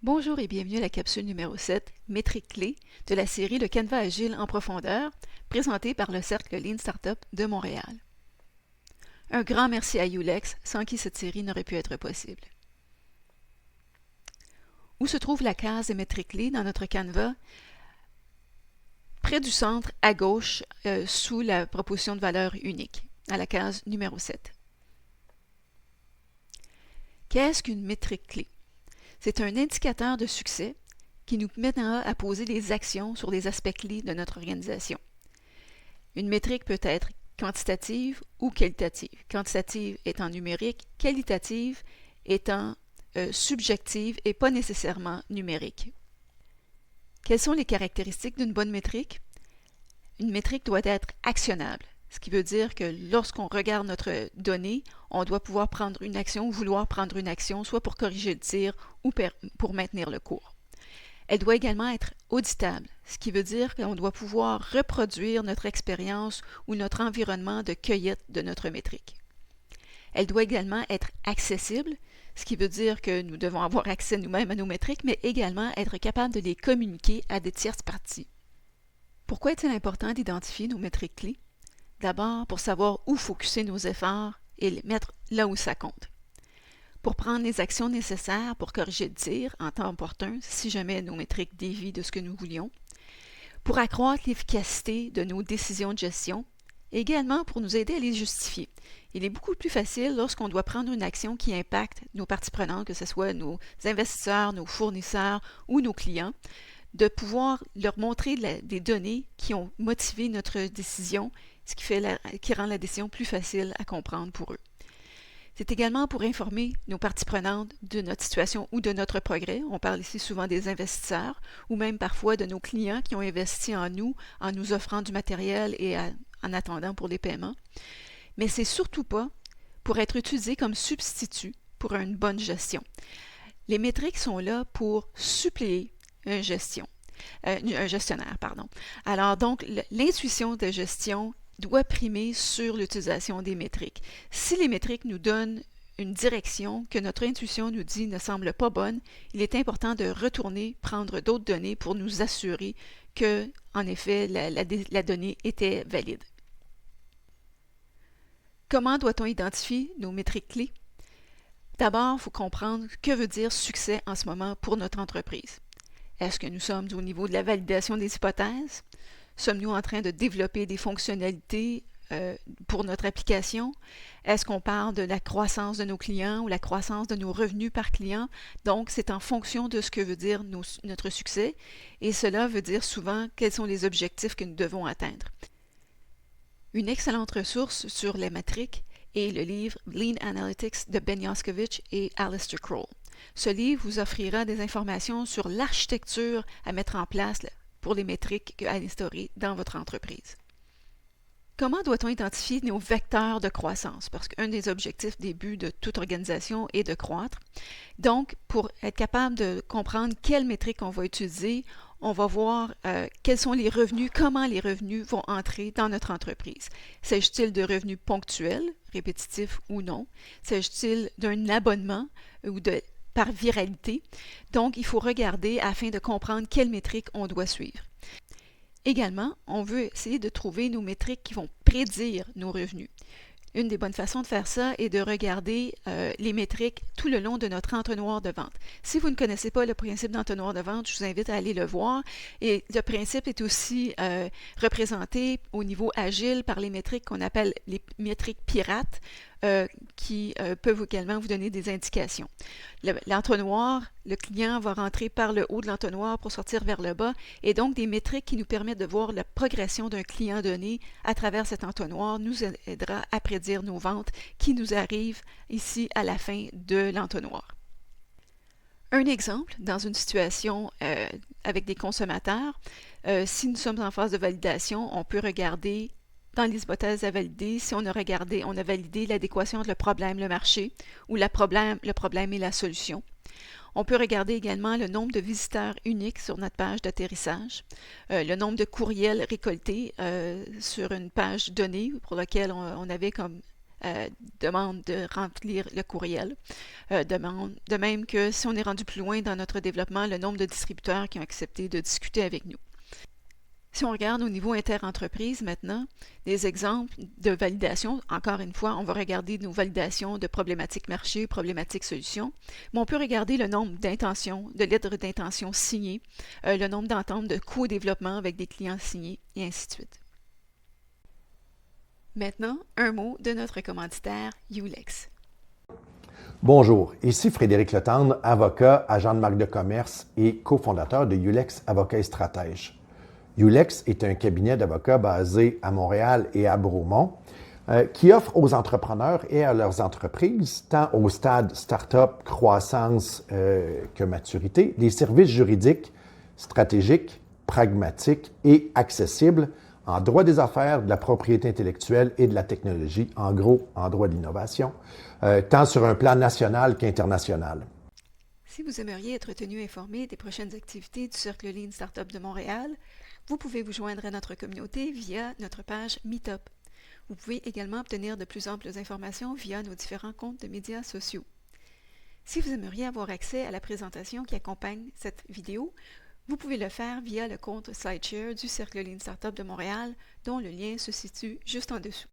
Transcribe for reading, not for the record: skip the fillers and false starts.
Bonjour et bienvenue à la capsule numéro 7, métriques clés, de la série Le Canevas Agile en profondeur, présentée par le Cercle Lean Startup de Montréal. Un grand merci à Ulex, sans qui cette série n'aurait pu être possible. Où se trouve la case des métriques clés dans notre Canevas? Près du centre, à gauche, sous la proposition de valeur unique, à la case numéro 7. Qu'est-ce qu'une métrique clé? C'est un indicateur de succès qui nous mènera à poser des actions sur des aspects clés de notre organisation. Une métrique peut être quantitative ou qualitative. Quantitative étant numérique, qualitative étant subjective et pas nécessairement numérique. Quelles sont les caractéristiques d'une bonne métrique? Une métrique doit être actionnable, ce qui veut dire que lorsqu'on regarde notre donnée, on doit pouvoir prendre une action ou vouloir prendre une action, soit pour corriger le tir ou pour maintenir le cours. Elle doit également être auditable, ce qui veut dire qu'on doit pouvoir reproduire notre expérience ou notre environnement de cueillette de notre métrique. Elle doit également être accessible, ce qui veut dire que nous devons avoir accès nous-mêmes à nos métriques, mais également être capable de les communiquer à des tierces parties. Pourquoi est-il important d'identifier nos métriques clés? D'abord, pour savoir où focusser nos efforts et les mettre là où ça compte. Pour prendre les actions nécessaires pour corriger le tir en temps opportun, si jamais nos métriques dévient de ce que nous voulions. Pour accroître l'efficacité de nos décisions de gestion, et également pour nous aider à les justifier. Il est beaucoup plus facile lorsqu'on doit prendre une action qui impacte nos parties prenantes, que ce soit nos investisseurs, nos fournisseurs ou nos clients, de pouvoir leur montrer des données qui ont motivé notre décision, ce qui rend la décision plus facile à comprendre pour eux. C'est également pour informer nos parties prenantes de notre situation ou de notre progrès. On parle ici souvent des investisseurs ou même parfois de nos clients qui ont investi en nous offrant du matériel et en attendant pour les paiements. Mais c'est surtout pas pour être utilisé comme substitut pour une bonne gestion. Les métriques sont là pour suppléer un gestionnaire. Alors donc, l'intuition de gestion doit primer sur l'utilisation des métriques. Si les métriques nous donnent une direction que notre intuition nous dit ne semble pas bonne, il est important de retourner prendre d'autres données pour nous assurer que, en effet, la donnée était valide. Comment doit-on identifier nos métriques clés? D'abord, il faut comprendre que veut dire succès en ce moment pour notre entreprise. Est-ce que nous sommes au niveau de la validation des hypothèses? Sommes-nous en train de développer des fonctionnalités pour notre application? Est-ce qu'on parle de la croissance de nos clients ou la croissance de nos revenus par client? Donc, c'est en fonction de ce que veut dire notre succès et cela veut dire souvent quels sont les objectifs que nous devons atteindre. Une excellente ressource sur les métriques est le livre Lean Analytics de Ben Yaskovich et Alistair Kroll. Ce livre vous offrira des informations sur l'architecture à mettre en place pour les métriques à instaurer dans votre entreprise. Comment doit-on identifier nos vecteurs de croissance? Parce qu'un des objectifs des buts de toute organisation est de croître. Donc, pour être capable de comprendre quelles métriques on va utiliser, on va voir quels sont les revenus, comment les revenus vont entrer dans notre entreprise. S'agit-il de revenus ponctuels, répétitifs ou non? S'agit-il d'un abonnement ou par viralité? Donc, il faut regarder afin de comprendre quelles métriques on doit suivre. Également, on veut essayer de trouver nos métriques qui vont prédire nos revenus. Une des bonnes façons de faire ça est de regarder les métriques tout le long de notre entonnoir de vente. Si vous ne connaissez pas le principe d'entonnoir de vente, je vous invite à aller le voir. Et le principe est aussi représenté au niveau agile par les métriques qu'on appelle les métriques pirates, qui peuvent également vous donner des indications. L'entonnoir, le client va rentrer par le haut de l'entonnoir pour sortir vers le bas, et donc des métriques qui nous permettent de voir la progression d'un client donné à travers cet entonnoir nous aidera à prédire nos ventes qui nous arrivent ici à la fin de l'entonnoir. Un exemple, dans une situation avec des consommateurs, si nous sommes en phase de validation, on peut regarder dans les hypothèses à valider, si on a validé l'adéquation entre le problème et le marché, ou le problème et la solution. On peut regarder également le nombre de visiteurs uniques sur notre page d'atterrissage, le nombre de courriels récoltés sur une page donnée pour laquelle on avait comme demande de remplir le courriel. De même que si on est rendu plus loin dans notre développement, le nombre de distributeurs qui ont accepté de discuter avec nous. Si on regarde au niveau interentreprise maintenant, des exemples de validation, encore une fois, on va regarder nos validations de problématiques marché, problématiques solutions, mais on peut regarder le nombre d'intentions, de lettres d'intention signées, le nombre d'ententes de co-développement avec des clients signés, et ainsi de suite. Maintenant, un mot de notre commanditaire Ulex. Bonjour, ici Frédéric Letendre, avocat, agent de marque de commerce et cofondateur de Ulex Avocats et Stratèges. Ulex est un cabinet d'avocats basé à Montréal et à Bromont qui offre aux entrepreneurs et à leurs entreprises, tant au stade start-up, croissance que maturité, des services juridiques stratégiques, pragmatiques et accessibles en droit des affaires, de la propriété intellectuelle et de la technologie, en gros, en droit de l'innovation, tant sur un plan national qu'international. Si vous aimeriez être tenu informé des prochaines activités du Cercle Lean Startup de Montréal, vous pouvez vous joindre à notre communauté via notre page Meetup. Vous pouvez également obtenir de plus amples informations via nos différents comptes de médias sociaux. Si vous aimeriez avoir accès à la présentation qui accompagne cette vidéo, vous pouvez le faire via le compte SlideShare du Cercle Lean Startup de Montréal, dont le lien se situe juste en dessous.